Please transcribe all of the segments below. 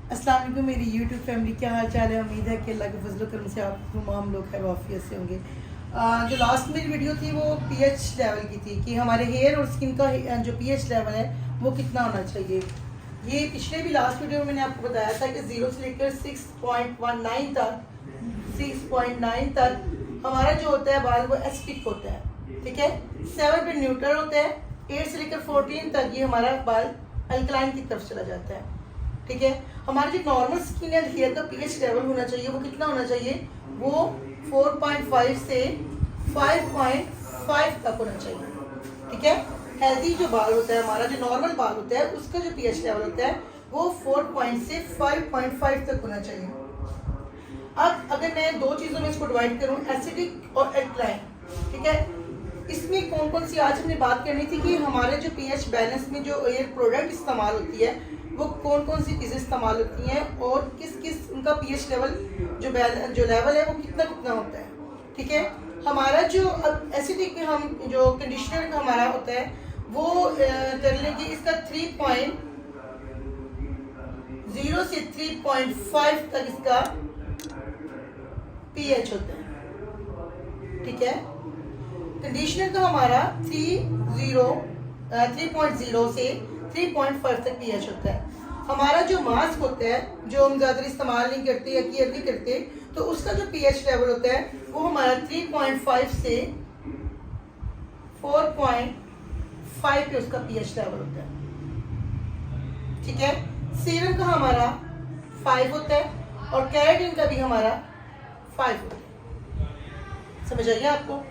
अस्सलाम वालेकुम मेरी यूट्यूब फैमिली, क्या हाल चाल है। उम्मीद है कि अल्लाह के फजल करम से आप तमाम लोग खैर वाफियत से होंगे। जो लास्ट मेरी वीडियो थी वो पीएच लेवल की थी कि हमारे हेयर और स्किन का जो पीएच लेवल है वो कितना होना चाहिए। ये पिछले भी लास्ट वीडियो में मैंने आपको बताया था कि 0 से लेकर 6.19 तक हमारा जो होता है बाल वो एसिडिक होता है, ठीक है। 7 पे न्यूट्रल होता है, 8 से लेकर 14 तक ये हमारा बाल अल्कलाइन की तरफ चला जाता है, ठीक है। हमारी जो नॉर्मल स्किन एंड हेयर का पीएच लेवल होना चाहिए वो कितना होना चाहिए, वो 4.5 से 5.5 तक होना चाहिए, ठीक है। हेल्दी जो बाल होता है, हमारा जो नॉर्मल बाल होता है उसका जो पीएच लेवल होता है वो 4 से 5.5 तक होना चाहिए। अब अगर मैं दो चीज़ों में इसको डिवाइड करूँ, एसिडिक और एल्कलाइन, ठीक है। इसमें कौन कौन सी आज हमने बात करनी थी कि हमारे जो पीएच बैलेंस में जो एयर प्रोडक्ट इस्तेमाल होती है वो कौन कौन सी चीज़ें इस्तेमाल होती हैं और किस किस उनका पीएच लेवल जो लेवल है वो कितना कितना होता है, ठीक है। हमारा जो अब एसिडिक में हम जो कंडीशनर का हमारा होता है वो कर लेंगे, इसका 3.0 से 3.5 तक इसका पीएच होता है, ठीक है। कंडीशनर का हमारा 3.0 से 3.5 तक पीएच होता है। हमारा जो मास्क होता है जो हम ज़्यादा इस्तेमाल नहीं करते या केयर नहीं करते तो उसका जो पीएच लेवल होता है वो हमारा 3.5 से 4.5 पे उसका पीएच लेवल होता है, ठीक है। सीरम का हमारा 5 होता है और केराटिन का भी हमारा 5 होता है। समझ आइए आपको,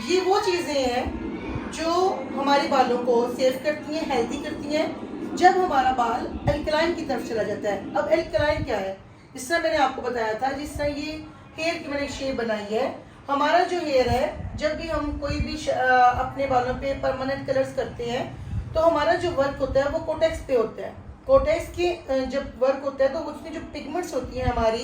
ये वो चीज़ें हैं जो हमारे बालों को सेव करती हैं, हेल्दी करती हैं जब हमारा बाल अल्कलाइन की तरफ चला जाता है। अब अल्कलाइन क्या है, जिस तरह मैंने आपको बताया था, जिस तरह ये हेयर की मैंने शेप बनाई है, हमारा जो हेयर है जब भी हम कोई भी अपने बालों पे परमानेंट कलर्स करते हैं तो हमारा जो वर्क होता है वो कोटेक्स पे होता है। कोटेक्स के जब वर्क होता है तो उसमें जो पिगमेंट्स होती हैं हमारी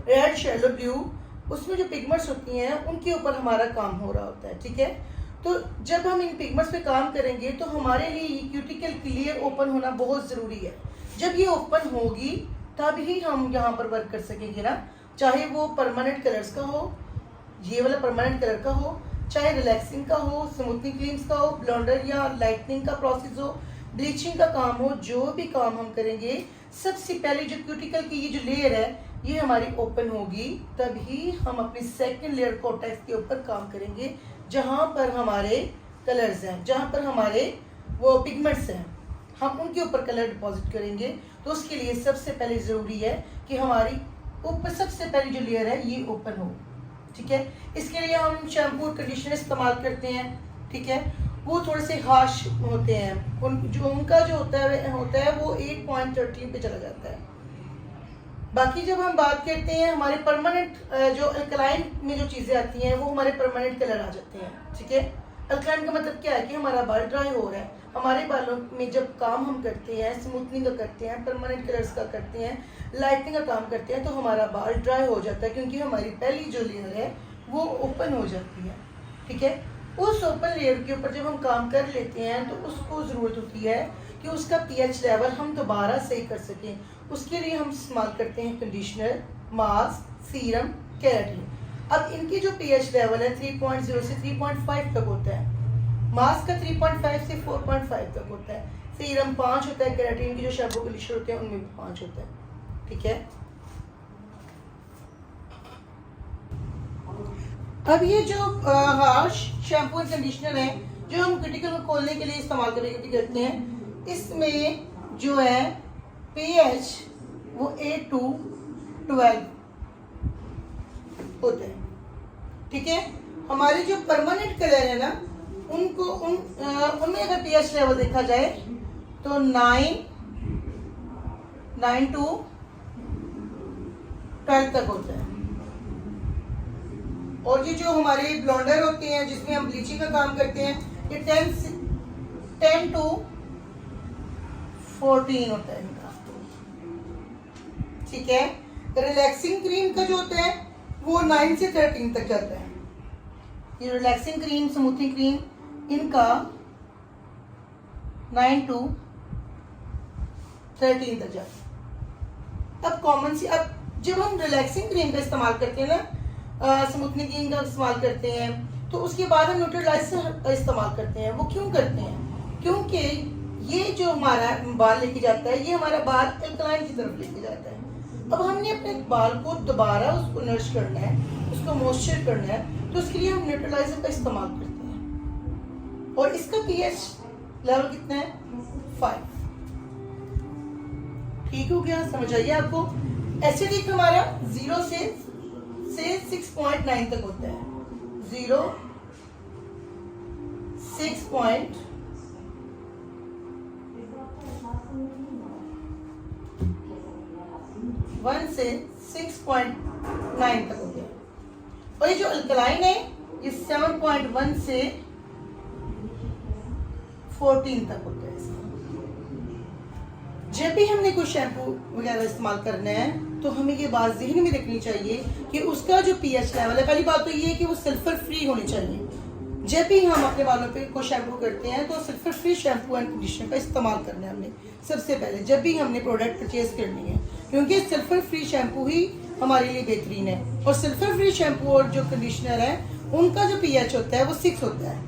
रेड, येलो, ब्लू, उसमें जो पिगमेंट्स होती हैं उनके ऊपर हमारा काम हो रहा होता है, ठीक है। तो जब हम इन पिगमेंट्स पे काम करेंगे तो हमारे लिए ये क्यूटिकल क्लियर ओपन होना बहुत ज़रूरी है। जब ये ओपन होगी तब ही हम यहाँ पर वर्क कर सकेंगे ना, चाहे वो परमानेंट कलर्स का हो, ये वाला परमानेंट कलर का हो, चाहे रिलैक्सिंग का हो, स्मूथनिंग क्रीम्स का हो, ब्लॉन्डर या लाइटनिंग का प्रोसेस हो, ब्लीचिंग का काम हो, जो भी काम हम करेंगे सबसे पहले जो क्यूटिकल की ये जो लेयर है ये हमारी ओपन होगी, तभी हम अपनी सेकंड लेयर कोटेक्स के ऊपर काम करेंगे जहाँ पर हमारे कलर्स हैं, जहाँ पर हमारे वो पिगमेंट्स हैं, हम उनके ऊपर कलर डिपॉजिट करेंगे। तो उसके लिए सबसे पहले ज़रूरी है कि हमारी ऊपर सबसे पहली जो लेयर है ये ओपन हो, ठीक है। इसके लिए हम शैम्पू और कंडीशनर इस्तेमाल करते हैं, ठीक है। वो थोड़े से हार्श होते हैं, उनका जो होता है वो 8.13 पे चला जाता है। बाकी जब हम बात करते हैं हमारे परमानेंट जो अल्कलाइन में जो चीज़ें आती हैं वो हमारे परमानेंट कलर आ जाते हैं, ठीक है। अल्कलाइन का मतलब क्या है कि हमारा बाल ड्राई हो रहा है, हमारे बालों में जब काम हम करते हैं, स्मूथनिंग का करते हैं, परमानेंट कलर्स का करते हैं, लाइटनिंग का काम करते हैं, तो हमारा बाल ड्राई हो जाता है क्योंकि हमारी पहली जो लेयर है वो ओपन हो जाती है, ठीक है। उस ओपन लेयर के ऊपर जब हम काम कर लेते हैं तो उसको ज़रूरत होती है कि उसका पीएच लेवल हम दोबारा सही कर सकें। उसके लिए हम इस्तेमाल करते हैं कंडीशनर, मास्क, सीरम, केराटिन। अब इनकी जो पीएच लेवल है 3.0 से 3.5 तक होता है, मास्क का 3.5 से 4.5 तक होता है, सीरम 5 होता है, केराटिन की जो शैम्पू कंडीशनर होते हैं उनमें भी 5 होता है, ठीक है। अब ये जो हार्श शैम्पू एंड कंडीशनर है जो हम क्यूटिकल को खोलने के लिए इस्तेमाल करते हैं, इसमें जो है पीएच वो 8 to 12 होते हैं, ठीक है। हमारे जो परमानेंट कलर है ना उनमें अगर पीएच लेवल देखा जाए तो 9 to 12 तक होता है। और ये जो हमारे ब्लॉन्डर होते हैं जिसमें हम ब्लीचिंग का काम करते हैं ये 10 to 14 होता है इनका, ठीक है। रिलैक्सिंग क्रीम का जो होता है वो 9 से 13 तक जाता है। ये रिलैक्सिंग क्रीम, स्मूथिंग क्रीम, इनका 9 to 13 तक जाए। अब कॉमन सी, अब जब हम रिलैक्सिंग क्रीम का इस्तेमाल करते हैं ना, स्मूथनिंग क्रीम का इस्तेमाल करते हैं, तो उसके बाद हम न्यूट्रलाइजर का इस्तेमाल करते हैं। वो क्यों करते हैं? क्योंकि ये जो हमारा बाल लेके जाता है, ये हमारा बाल अल्कलाइन की तरफ लेके जाता है। अब हमने अपने बाल को दोबारा उसको नरिश करना है, उसको मॉइस्चर करना है, तो उसके लिए हम न्यूट्रलाइजर का इस्तेमाल करते हैं। और इसका पीएच लेवल कितना है? 5। ठीक हो गया? समझ आइए आपको? एसिडिक हमारा 0 से 6.9 तक होता है। 0, 6.9 1 से 6.9 तक होते हैं। और ये जो अल्कलाइन है ये 7.1 से 14 तक होते हैं। जब भी हमने कोई शैम्पू वगैरह इस्तेमाल करना है तो हमें ये बात ज़हन में रखनी चाहिए कि उसका जो पीएच लेवल है, पहली बात तो ये है कि वो सल्फर फ्री होनी चाहिए। जब भी हम अपने बालों पे कोई शैम्पू करते हैं तो sulphur free shampoo and conditioner का इस्तेमाल करना है हमने सबसे पहले, जब भी हमने प्रोडक्ट परचेज करनी है, क्योंकि सल्फर फ्री शैम्पू ही हमारे लिए बेहतरीन है। और सल्फर फ्री शैम्पू और जो कंडीशनर है उनका जो पीएच होता है वो 6 होता है।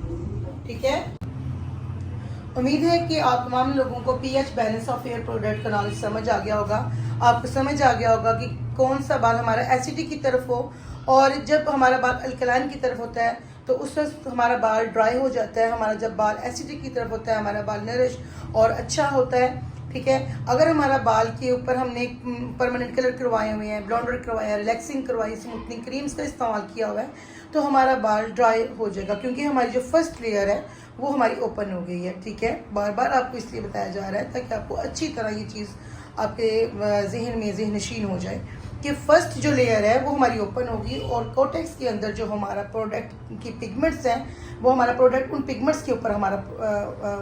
ठीक है? उम्मीद है कि आप तमाम लोगों को pH balance of air product का नॉलेज समझ आ गया होगा। आपको समझ आ गया होगा कि कौन सा बाल हमारा एसिडिक की तरफ हो, और जब हमारा बाल अल्कलाइन की तरफ होता है तो उस वक्त हमारा बाल ड्राई हो जाता है। हमारा जब बाल एसिडिक की तरफ होता है हमारा बाल नरिश और अच्छा होता है। ठीक है? अगर हमारा बाल के ऊपर हमने परमानेंट कलर करवाए हुए हैं, ब्लॉन्डर करवाया, रिलैक्सिंग करवाई, स्मूथनिंग क्रीम्स का इस्तेमाल किया हुआ है, तो हमारा बाल ड्राई हो जाएगा, क्योंकि हमारी जो फर्स्ट लेयर है वो हमारी ओपन हो गई है। ठीक है? बार बार आपको इसलिए बताया जा रहा है ताकि आपको अच्छी तरह ये चीज़ आपके जहन में ज़हनशीन हो जाए कि फर्स्ट जो लेयर है वो हमारी ओपन होगी, और कोटेक्स के अंदर जो हमारा प्रोडक्ट की पिगमेंट्स हैं वो हमारा प्रोडक्ट उन पिगमेंट्स के ऊपर हमारा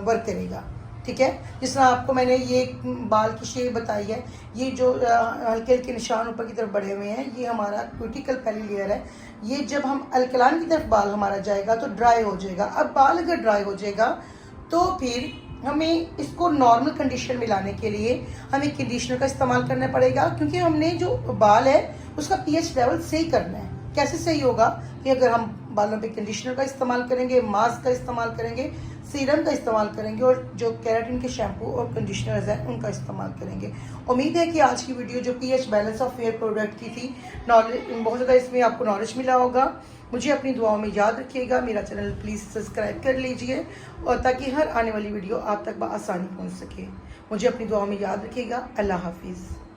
वर्क करेगा। ठीक है? जिस तरह आपको मैंने ये बाल की शेप बताई है, ये जो हल्के हल्के निशान ऊपर की तरफ बढ़े हुए हैं, ये हमारा क्यूटिकल पहली लेयर है। ये जब हम अल्कलाइन की तरफ बाल हमारा जाएगा तो ड्राई हो जाएगा। अब बाल अगर ड्राई हो जाएगा तो फिर हमें इसको नॉर्मल कंडीशन में लाने के लिए हमें कंडीशनर का इस्तेमाल करना पड़ेगा, क्योंकि हमने जो बाल है उसका पीएच लेवल सही करना है। कैसे सही होगा? कि अगर हम बालों पे कंडीशनर का इस्तेमाल करेंगे, मास्क का इस्तेमाल करेंगे, सीरम का इस्तेमाल करेंगे, और जो केराटिन के शैम्पू और कंडीशनर्स हैं उनका इस्तेमाल करेंगे। उम्मीद है कि आज की वीडियो जो pH balance of air product की थी, नॉलेज बहुत ज़्यादा इसमें आपको नॉलेज मिला होगा। मुझे अपनी दुआओं में याद रखिएगा। मेरा चैनल प्लीज़ सब्सक्राइब कर लीजिए, और ताकि हर आने वाली वीडियो आप तक बआसानी पहुँच सके। मुझे अपनी दुआओं में याद रखिएगा। अल्लाह हाफिज़।